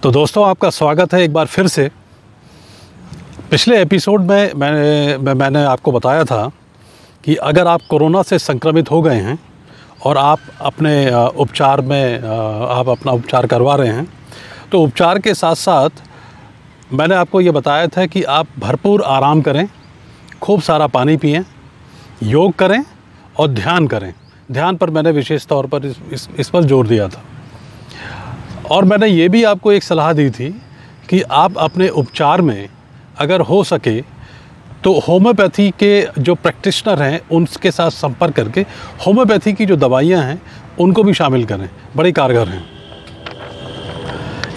तो दोस्तों, आपका स्वागत है एक बार फिर से। पिछले एपिसोड में मैंने आपको बताया था कि अगर आप कोरोना से संक्रमित हो गए हैं और आप अपने उपचार में आप अपना उपचार करवा रहे हैं, तो उपचार के साथ साथ मैंने आपको ये बताया था कि आप भरपूर आराम करें, खूब सारा पानी पिएं, योग करें और ध्यान करें। ध्यान पर मैंने विशेष तौर पर इस पर जोर दिया था। और मैंने ये भी आपको एक सलाह दी थी कि आप अपने उपचार में अगर हो सके तो होम्योपैथी के जो प्रैक्टिशनर हैं उनके साथ संपर्क करके होम्योपैथी की जो दवाइयाँ हैं उनको भी शामिल करें, बड़ी कारगर हैं।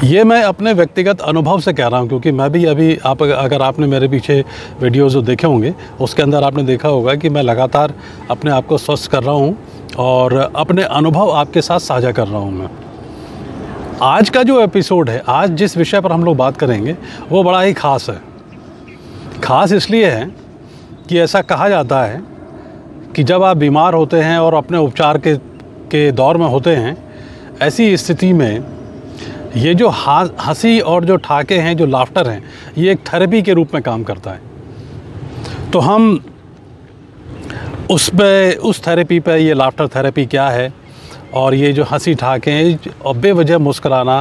ये मैं अपने व्यक्तिगत अनुभव से कह रहा हूँ, क्योंकि मैं भी अभी अगर आपने मेरे पीछे वीडियोज़ जो देखे होंगे उसके अंदर आपने देखा होगा कि मैं लगातार अपने आप को स्वस्थ कर रहा हूँ और अपने अनुभव आपके साथ साझा कर रहा हूँ। मैं आज का जो एपिसोड है, आज जिस विषय पर हम लोग बात करेंगे वो बड़ा ही ख़ास है। ख़ास इसलिए है कि ऐसा कहा जाता है कि जब आप बीमार होते हैं और अपने उपचार के दौर में होते हैं, ऐसी स्थिति में ये जो हंसी और जो ठाके हैं, जो लाफ्टर हैं, ये एक थेरेपी के रूप में काम करता है। तो हम उस थेरेपी पे, ये लाफ्टर थेरेपी क्या है और ये जो हंसी ठाके हैं और बेवजह मुस्कुराना,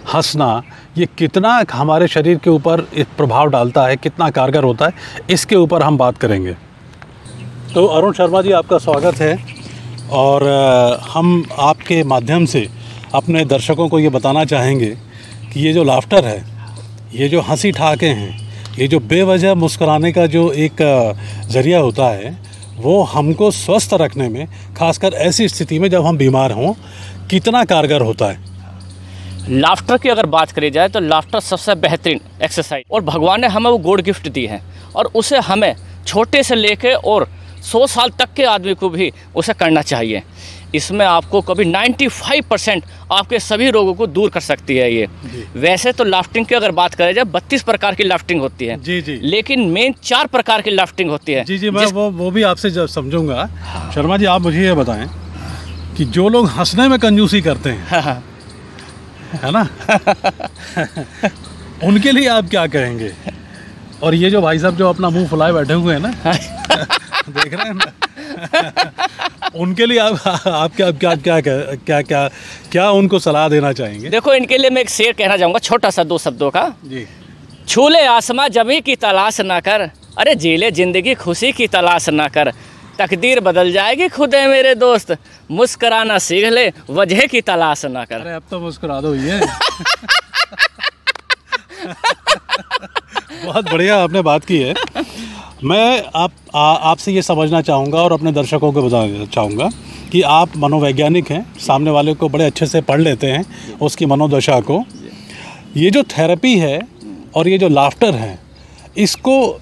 हंसना, ये कितना हमारे शरीर के ऊपर प्रभाव डालता है, कितना कारगर होता है, इसके ऊपर हम बात करेंगे। तो अरुण शर्मा जी, आपका स्वागत है। और हम आपके माध्यम से अपने दर्शकों को ये बताना चाहेंगे कि ये जो लाफ्टर है, ये जो हंसी ठाके हैं, ये जो बेवजह मुस्कुराने का जो एक ज़रिया होता है, वो हमको स्वस्थ रखने में, खासकर ऐसी स्थिति में जब हम बीमार हों, कितना कारगर होता है। लाफ्टर की अगर बात करी जाए तो लाफ्टर सबसे बेहतरीन एक्सरसाइज, और भगवान ने हमें वो गॉड गिफ्ट दी है और उसे हमें छोटे से लेके और 100 साल तक के आदमी को भी उसे करना चाहिए। इसमें आपको कभी 95% आपके सभी रोगों को दूर कर सकती है ये। वैसे तो लाफ्टिंग की अगर बात करें जाए 32 प्रकार की लाफ्टिंग होती है जी, लेकिन मेन 4 प्रकार की लाफ्टिंग होती है। जी, मैं वो भी आपसे जब समझूंगा। शर्मा जी, आप मुझे ये बताएं कि जो लोग हंसने में कंजूसी करते हैं है ना उनके लिए आप क्या कहेंगे? और ये जो भाई साहब जो अपना मुंह फुलाए बैठे हुए हैं ना देख रहे हैं ना, उनके लिए आप क्या उनको सलाह देना चाहेंगे? देखो, इनके लिए मैं एक शेर कहना चाहूँगा, छोटा सा 2 शब्दों का जी। छूले आसमां जमी की तलाश ना कर, अरे जीले जिंदगी खुशी की तलाश ना कर, तकदीर बदल जाएगी खुद है मेरे दोस्त, मुस्कुराना सीख ले वजह की तलाश ना कर। अरे अब तो मुस्कुरा दो ये बहुत बढ़िया आपने बात की है। मैं आपसे ये समझना चाहूँगा और अपने दर्शकों को बताना चाहूँगा कि आप मनोवैज्ञानिक हैं, सामने वाले को बड़े अच्छे से पढ़ लेते हैं उसकी मनोदशा को। ये जो थेरेपी है और ये जो लाफ्टर है, इसको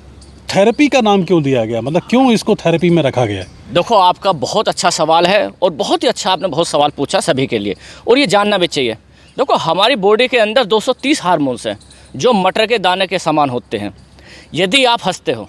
थेरेपी का नाम क्यों दिया गया? मतलब क्यों इसको थेरेपी में रखा गया? देखो, आपका बहुत अच्छा सवाल है और बहुत ही अच्छा आपने बहुत सवाल पूछा सभी के लिए, और ये जानना भी चाहिए। देखो, हमारी बॉडी के अंदर 230 हार्मोन्स हैं जो मटर के दाने के समान होते हैं। यदि आप हंसते हो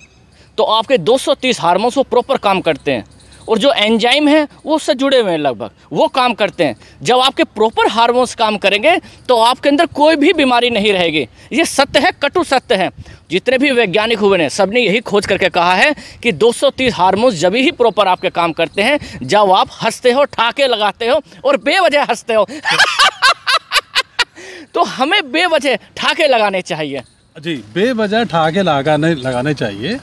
तो आपके 230 हार्मोन्स वो प्रॉपर काम करते हैं, और जो एंजाइम है वो उससे जुड़े हुए हैं, लगभग वो काम करते हैं। जब आपके प्रॉपर हार्मोन्स काम करेंगे तो आपके अंदर कोई भी बीमारी नहीं रहेगी। ये सत्य है, कटु सत्य है। जितने भी वैज्ञानिक हुए हैं सब ने यही खोज करके कहा है कि 230 हार्मोन्स जब ही प्रॉपर आपके काम करते हैं जब आप हंसते हो, ठाके लगाते हो और बेवजह हंसते हो तो हमें बेवजह ठाके लगाने चाहिए जी, बेवजह ठाके लगाने चाहिए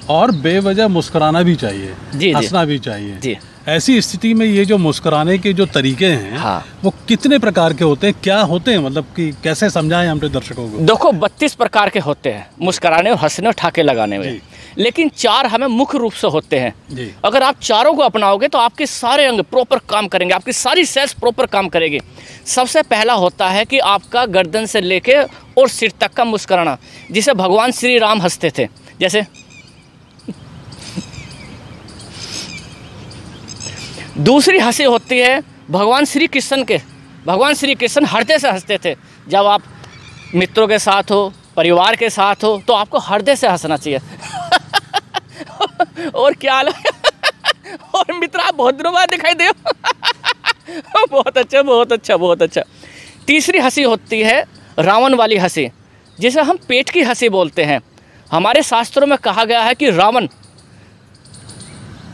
और बेवजह मुस्कुराना भी चाहिए जी, हंसना भी चाहिए जी। ऐसी स्थिति में ये जो मुस्कुराने के जो तरीके हैं वो कितने प्रकार के होते हैं, क्या होते हैं, मतलब कि कैसे समझाएं हम दर्शकों को? देखो, 32 प्रकार के होते हैं मुस्कुराने और हंसने और ठाके लगाने में, लेकिन 4 हमें मुख्य रूप से होते हैं जी। अगर आप चारों को अपनाओगे तो आपके सारे अंग प्रॉपर काम करेंगे, आपकी सारी सेल्स प्रॉपर काम करेगी। सबसे पहला होता है कि आपका गर्दन से लेके और सिर तक का मुस्कुराना, जिसे भगवान श्री राम हंसते थे जैसे। दूसरी हंसी होती है भगवान श्री कृष्ण के। भगवान श्री कृष्ण हृदय से हंसते थे। जब आप मित्रों के साथ हो, परिवार के साथ हो, तो आपको हृदय से हंसना चाहिए और क्या और मित्र, आप बहुत दिनों बाद दिखाई दे बहुत अच्छा, बहुत अच्छा, बहुत अच्छा। तीसरी हंसी होती है रावण वाली हंसी, जिसे हम पेट की हंसी बोलते हैं। हमारे शास्त्रों में कहा गया है कि रावण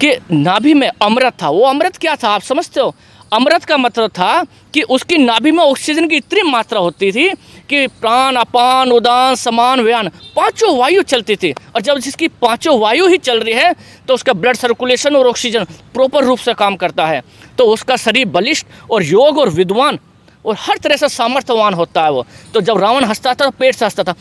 के नाभि में अमृत था। वो अमृत क्या था आप समझते हो? अमृत का मतलब था कि उसकी नाभि में ऑक्सीजन की इतनी मात्रा होती थी कि प्राण, अपान, उदान, समान, व्यान पांचों वायु चलती थी। और जब जिसकी पांचों वायु ही चल रही है तो उसका ब्लड सर्कुलेशन और ऑक्सीजन प्रॉपर रूप से काम करता है, तो उसका शरीर बलिष्ठ और योग और विद्वान और हर तरह से सामर्थ्यवान होता है वो। तो जब रावण हंसता था तो पेट से हंसता था।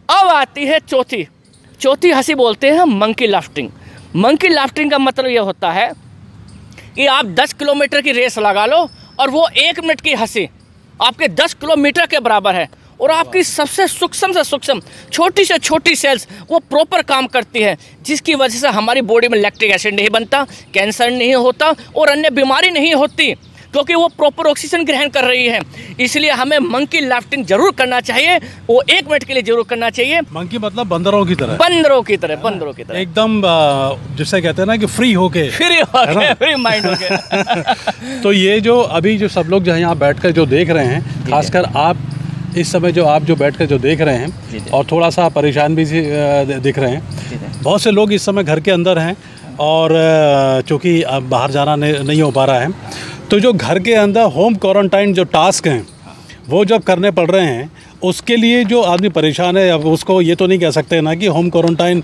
अब आती है चौथी हंसी, बोलते हैं मंकी लाफ्टिंग। मंकी लाफ्टिंग का मतलब यह होता है कि आप 10 किलोमीटर की रेस लगा लो और वो 1 मिनट की हंसी आपके 10 किलोमीटर के बराबर है, और आपकी सबसे सूक्ष्म से सूक्ष्म छोटी से छोटी सेल्स वो प्रॉपर काम करती है, जिसकी वजह से हमारी बॉडी में लैक्टिक एसिड नहीं बनता, कैंसर नहीं होता और अन्य बीमारी नहीं होती, क्योंकि वो प्रॉपर ऑक्सीजन ग्रहण कर रही है। इसलिए हमें मंकी लाफ्टिंग जरूर करना चाहिए, वो 1 मिनट के लिए जरूर करना चाहिए। मंकी मतलब बंदरों की तरह, बंदरों की तरह एकदम जिसे कहते हैं ना कि फ्री माइंड होके। तो ये जो अभी जो सब लोग जो है यहाँ बैठकर जो देख रहे हैं, खासकर आप इस समय जो आप जो बैठकर जो देख रहे हैं और थोड़ा सा परेशान भी दिख रहे हैं, बहुत से लोग इस समय घर के अंदर हैं और चूँकि बाहर जाना नहीं हो पा रहा है, तो जो घर के अंदर होम क्वारंटाइन जो टास्क हैं वो जब करने पड़ रहे हैं, उसके लिए जो आदमी परेशान है, अब उसको ये तो नहीं कह सकते ना कि होम क्वारंटाइन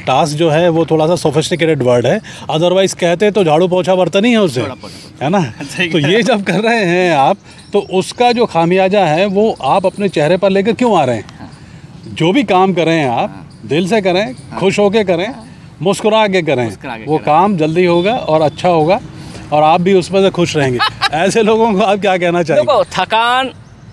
टास्क जो है वो थोड़ा सा सोफिस्टिकेटेड वर्ड है, अदरवाइज़ कहते तो झाड़ू पोछा बर्तन ही है उससे, है ना। तो ये जब कर रहे हैं आप, तो उसका जो खामियाजा है वो आप अपने चेहरे पर लेकर क्यों आ रहे हैं? जो भी काम करें आप दिल से करें, खुश होके करें, मुस्कुरा के करें, वो काम जल्दी होगा और अच्छा होगा और आप भी उसमें से खुश रहेंगे। ऐसे लोगों को आप क्या कहना चाहिए? देखो, थकान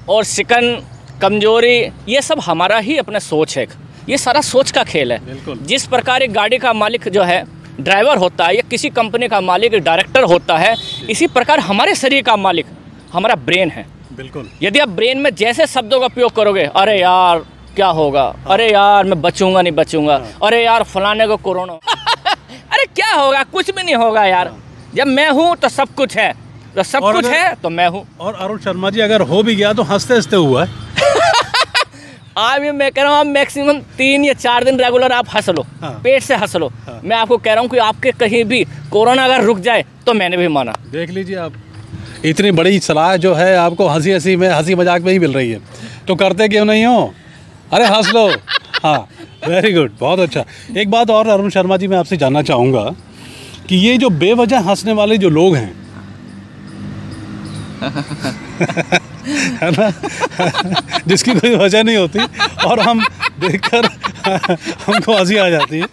और सिकन, कमजोरी, ये सब हमारा ही अपना सोच है, ये सारा सोच का खेल है। जिस प्रकार एक गाड़ी का मालिक जो है ड्राइवर होता है, या किसी कंपनी का मालिक डायरेक्टर होता है, इसी प्रकार हमारे शरीर का मालिक हमारा ब्रेन है। बिल्कुल। यदि आप ब्रेन में जैसे शब्दों का उपयोग करोगे, अरे यार क्या होगा, अरे यार मैं बचूंगा नहीं बचूंगा, अरे यार फलाने को कोरोना अरे क्या होगा, कुछ भी नहीं होगा यार। जब मैं हूँ तो सब कुछ है, तो सब कुछ है तो मैं हूँ। और अरुण शर्मा जी, अगर हो भी गया तो हंसते हंसते हुआ है। आज भी मैं कह रहा हूँ, आप मैक्सिमम 3 या 4 दिन रेगुलर आप हंस लो, पेट से हंस लो। मैं आपको कह रहा हूँ कि आपके कहीं भी कोरोना अगर रुक जाए तो मैंने भी माना। देख लीजिए आप, इतनी बड़ी सलाह जो है आपको हंसी मजाक में ही मिल रही है, तो करते क्यों नहीं हो? अरे हंस लो। हाँ, वेरी गुड, बहुत अच्छा। एक बात और अरुण शर्मा जी, मैं आपसे जानना चाहूँगा कि ये जो बेवजह हंसने वाले जो लोग हैं है ना, जिसकी कोई वजह नहीं होती और हम देखकर हमको हंसी आ जाती है,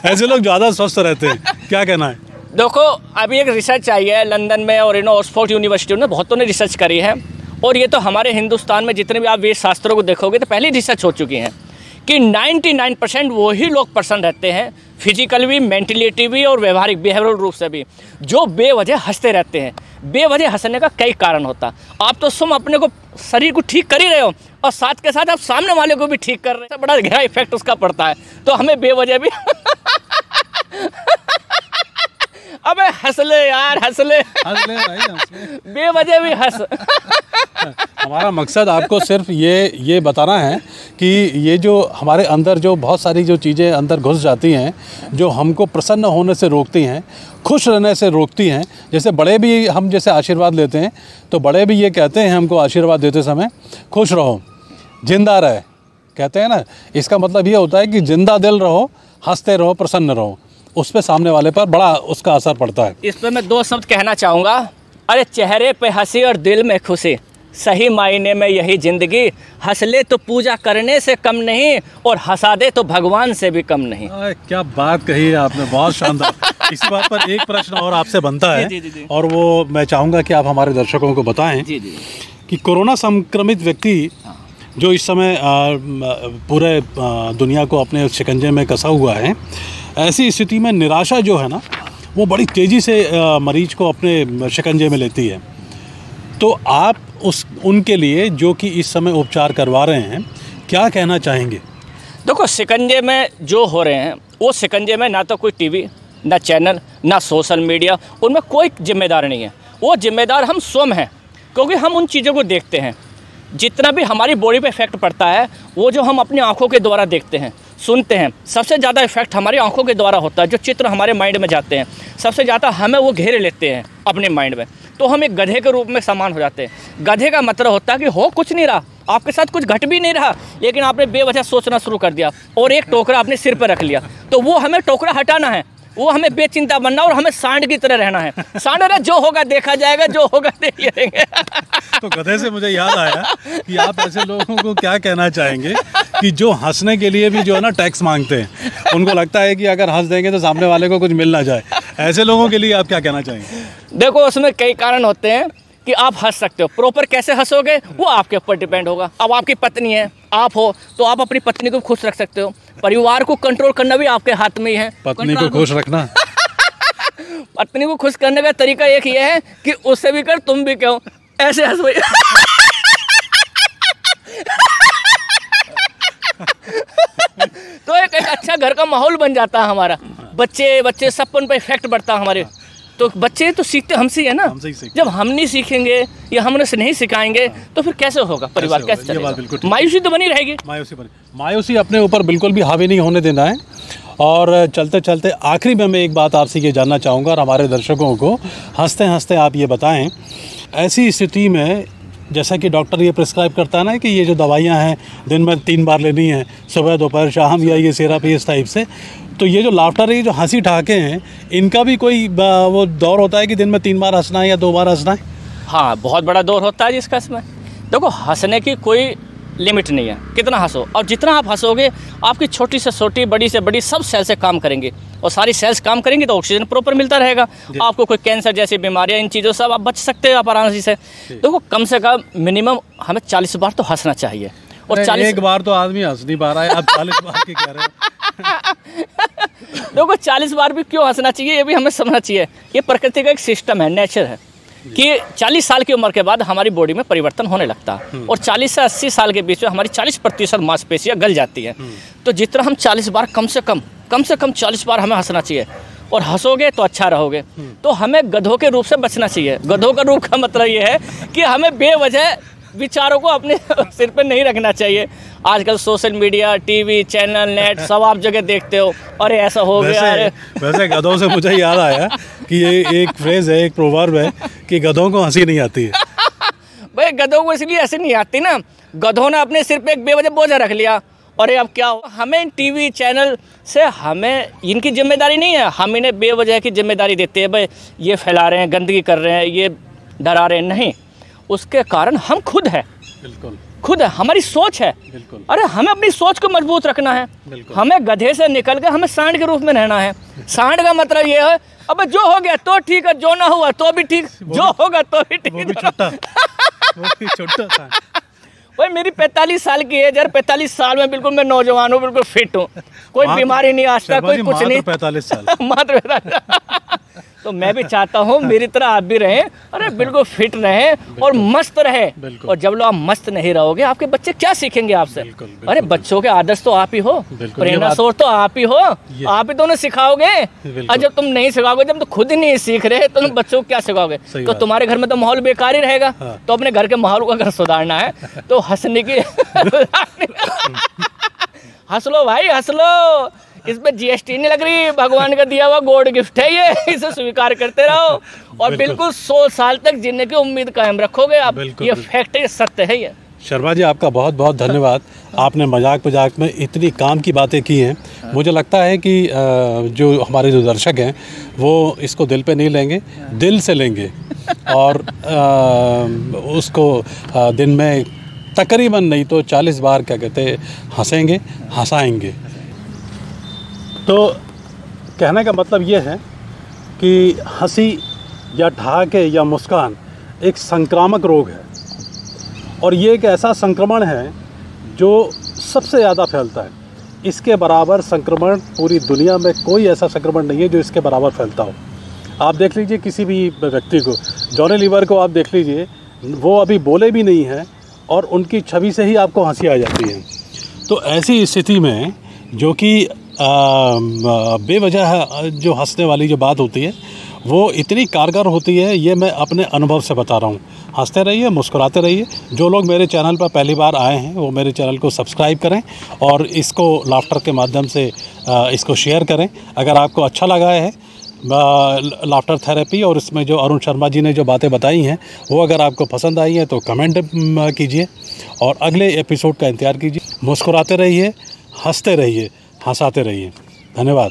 ऐसे लोग ज़्यादा स्वस्थ रहते हैं, क्या कहना है? देखो, अभी एक रिसर्च आई है लंदन में और ऑक्सफोर्ड यूनिवर्सिटी ने, बहुतों ने रिसर्च करी है, और ये तो हमारे हिंदुस्तान में जितने भी आप वेद शास्त्रों को देखोगे तो पहले रिसर्च हो चुकी हैं कि 99% वही लोग प्रसन्न रहते हैं, फिजिकल भी, मेंटलिटी भी और व्यवहारिक बिहेवियरल रूप से भी, जो बेवजह हंसते रहते हैं। बेवजह हंसने का कई कारण होता। आप तो स्वयं अपने को, शरीर को ठीक कर ही रहे हो और साथ के साथ आप सामने वाले को भी ठीक कर रहे हैं, बड़ा गहरा इफेक्ट उसका पड़ता है। तो हमें बेवजह भी अबे हंस ले यार, हंस ले भाई, हंस ले, बेवजह भी हंस। हमारा मकसद आपको सिर्फ ये बताना है कि ये जो हमारे अंदर जो बहुत सारी जो चीज़ें अंदर घुस जाती हैं, जो हमको प्रसन्न होने से रोकती हैं, खुश रहने से रोकती हैं। जैसे बड़े भी हम जैसे आशीर्वाद लेते हैं, तो बड़े भी ये कहते हैं हमको आशीर्वाद देते समय, खुश रहो, जिंदा रहे, कहते हैं ना। इसका मतलब ये होता है कि जिंदा दिल रहो, हंसते रहो, प्रसन्न रहो, उस पर सामने वाले पर बड़ा उसका असर पड़ता है। इस पर मैं 2 शब्द कहना चाहूँगा। अरे चेहरे पे हंसी और दिल में खुशी, सही मायने में यही ज़िंदगी। हंस ले तो पूजा करने से कम नहीं, और हंसा दे तो भगवान से भी कम नहीं। क्या बात कही है आपने, बहुत शानदार। इसी बात पर एक प्रश्न और आपसे बनता है, जी। और वो मैं चाहूँगा कि आप हमारे दर्शकों को बताएं कि कोरोना संक्रमित व्यक्ति जो इस समय पूरे दुनिया को अपने शिकंजे में कसा हुआ है, ऐसी स्थिति में निराशा जो है ना, वो बड़ी तेज़ी से मरीज को अपने शिकंजे में लेती है। तो आप उनके लिए जो कि इस समय उपचार करवा रहे हैं, क्या कहना चाहेंगे? देखो, शिकंजे में जो हो रहे हैं, वो शिकंजे में ना तो कोई टीवी, ना चैनल, ना सोशल मीडिया, उनमें कोई जिम्मेदार नहीं है। वो जिम्मेदार हम स्वयं हैं, क्योंकि हम उन चीज़ों को देखते हैं। जितना भी हमारी बॉडी पे इफेक्ट पड़ता है वो जो हम अपनी आंखों के द्वारा देखते हैं, सुनते हैं, सबसे ज़्यादा इफेक्ट हमारी आंखों के द्वारा होता है। जो चित्र हमारे माइंड में जाते हैं सबसे ज़्यादा हमें वो घेरे लेते हैं अपने माइंड में, तो हम एक गधे के रूप में समान हो जाते हैं। गधे का मतलब होता है कि हो कुछ नहीं रहा, आपके साथ कुछ घट भी नहीं रहा, लेकिन आपने बेवजह सोचना शुरू कर दिया और एक टोकरा अपने सिर पर रख लिया। तो वो हमें टोकरा हटाना है, वो हमें बेचिंता बनना और हमें सांड की तरह रहना है। सांड अरे जो होगा देखा जाएगा, जो होगा देख लेंगे। तो गधे से मुझे याद आया कि आप ऐसे लोगों को क्या कहना चाहेंगे कि जो हंसने के लिए भी जो है ना टैक्स मांगते हैं, उनको लगता है कि अगर हंस देंगे तो सामने वाले को कुछ मिल ना जाए, ऐसे लोगों के लिए आप क्या कहना चाहेंगे? देखो उसमें कई कारण होते हैं कि आप हंस सकते हो, प्रॉपर कैसे हंसोगे वो आपके ऊपर डिपेंड होगा। अब आपकी पत्नी है, आप हो, तो आप अपनी पत्नी को खुश रख सकते हो। परिवार को कंट्रोल करना भी आपके हाथ में ही है। पत्नी को खुश रखना पत्नी को खुश करने का तरीका एक ये है कि उससे भी कर तुम भी कहो, ऐसे हंस भाई। तो एक अच्छा घर का माहौल बन जाता है हमारा। बच्चे सबपन पे इफेक्ट बढ़ता है हमारे। तो बच्चे तो सीखते हमसे है ना, जब हम नहीं सीखेंगे या हम उन्हें नहीं सिखाएंगे तो फिर कैसे होगा परिवार, कैसे चलेगा? मायूसी तो बनी रहेगी। मायूसी अपने ऊपर बिल्कुल भी हावी नहीं होने देना है। और चलते चलते आखिरी में मैं एक बात आपसे ये जानना चाहूँगा और हमारे दर्शकों को, हंसते हंसते आप ये बताएं, ऐसी स्थिति में जैसा कि डॉक्टर ये प्रिस्क्राइब करता है ना कि ये जो दवाइयाँ हैं दिन में 3 बार लेनी है, सुबह दोपहर शाम, या ये सिरप इस टाइप से, तो ये जो लाफ्टर है, ये जो हंसी ठहाके हैं, इनका भी कोई वो दौर होता है कि दिन में 3 बार हंसना है या 2 बार हंसना है? हाँ, बहुत बड़ा दौर होता है जिसका इसमें। देखो हंसने की कोई लिमिट नहीं है, कितना हंसो, और जितना आप हंसोगे आपकी छोटी से छोटी, बड़ी से बड़ी सब सेल से काम करेंगे, और सारी सेल्स काम करेंगी तो ऑक्सीजन प्रॉपर मिलता रहेगा। आपको कोई कैंसर जैसी बीमारियां, इन चीज़ों से आप बच सकते हो आप आराम से। देखो कम से कम मिनिमम हमें 40 बार तो हंसना चाहिए। और 40 एक बार तो आदमी हंस नहीं पा रहा है, आप 40 बार की कह रहे हैं। देखो 40 बार भी क्यों हंसना चाहिए ये भी हमें समझना चाहिए। ये प्रकृति का एक सिस्टम है, नेचर है कि 40 साल की उम्र के बाद हमारी बॉडी में परिवर्तन होने लगता है, और 40 से 80 साल के बीच में हमारी 40% मांसपेशियां गल जाती है। तो जितना हम 40 बार कम से कम 40 बार हमें हंसना चाहिए, और हंसोगे तो अच्छा रहोगे। तो हमें गधों के रूप से बचना चाहिए। गधों का रूप का मतलब ये है कि हमें बेवजह विचारों को अपने सिर पर नहीं रखना चाहिए। आजकल social media, TV, channel, net सब आप जगह देखते हो, अरे ऐसा हो गया। वैसे गधों से मुझे याद आया कि ये एक फ्रेज है, एक प्रोवर्ब है कि गधों को हंसी नहीं आती है। भाई गधों को इसलिए हंसी नहीं आती ना, गधों ने अपने सिर पे एक बेवजह बोझा रख लिया, और अब क्या हो, हमें टीवी चैनल से हमें इनकी जिम्मेदारी नहीं है, हम इन्हें बेवजह की जिम्मेदारी देते हैं। भाई ये फैला रहे हैं, गंदगी कर रहे हैं, ये डरा रहे हैं, नहीं, उसके कारण हम खुद है। बिल्कुल खुद है, हमारी सोच है। बिल्कुल। अरे हमें अपनी सोच को मजबूत रखना है। हमें गधे से निकल के हमें सांड के रूप में रहना है। सांड का मतलब ये है, अब जो हो गया तो ठीक है, जो ना हुआ तो भी ठीक, जो होगा तो भी ठीक। छोटा भाई मेरी 45 साल की एज है, 45 साल में बिल्कुल मैं नौजवान हूँ, बिल्कुल फिट हूँ, कोई बीमारी नहीं आज तक, कोई कुछ नहीं। 45 साल मात्र 45। तो मैं भी चाहता हूँ मेरी तरह आप भी रहें, अरे बिल्कुल फिट रहें और मस्त रहें। और जब लोग आप मस्त नहीं रहोगे, आपके बच्चे क्या सीखेंगे आपसे? अरे बच्चों के आदर्श तो आप ही हो, प्रेरणा स्रोत तो आप ही हो, आप ही तो उन्हें सिखाओगे। और जब तुम नहीं सिखाओगे, जब तुम खुद ही नहीं सीख रहे तो तुम बच्चों को क्या सिखाओगे? तो तुम्हारे घर में तो माहौल बेकार ही रहेगा। तो अपने घर के माहौल को अगर सुधारना है तो हंसने की हंस लो भाई, हंस लो। इसमें GST नहीं लग रही, भगवान का दिया हुआ गॉड गिफ्ट है ये, इसे स्वीकार करते रहो और बिल्कुल 100 साल तक जीने की उम्मीद कायम रखोगे आप। ये फैक्ट है, ये सत्य है। ये शर्मा जी आपका बहुत बहुत धन्यवाद। आपने मजाक में इतनी काम की बातें की हैं। मुझे लगता है कि जो हमारे जो दर्शक हैं वो इसको दिल पे नहीं लेंगे, दिल से लेंगे और उसको दिन में तकरीबन नहीं तो 40 बार क्या कहते हंसेंगे, हंसाएंगे। तो कहने का मतलब ये है कि हंसी या ठहाके या मुस्कान एक संक्रामक रोग है, और ये एक ऐसा संक्रमण है जो सबसे ज़्यादा फैलता है। इसके बराबर संक्रमण पूरी दुनिया में कोई ऐसा संक्रमण नहीं है जो इसके बराबर फैलता हो। आप देख लीजिए किसी भी व्यक्ति को, जॉनी लीवर को आप देख लीजिए, वो अभी बोले भी नहीं हैं और उनकी छवि से ही आपको हंसी आ जाती है। तो ऐसी स्थिति में जो कि बेवजह जो हंसने वाली जो बात होती है वो इतनी कारगर होती है, ये मैं अपने अनुभव से बता रहा हूँ। हंसते रहिए, मुस्कुराते रहिए। जो लोग मेरे चैनल पर पहली बार आए हैं वो मेरे चैनल को सब्सक्राइब करें और इसको लाफ्टर के माध्यम से इसको शेयर करें। अगर आपको अच्छा लगा है लाफ्टर थेरेपी और इसमें जो अरुण शर्मा जी ने जो बातें बताई हैं वो अगर आपको पसंद आई हैं तो कमेंट कीजिए और अगले एपिसोड का इंतज़ार कीजिए। मुस्कुराते रहिए, हंसते रहिए, हंसाते रहिए। धन्यवाद।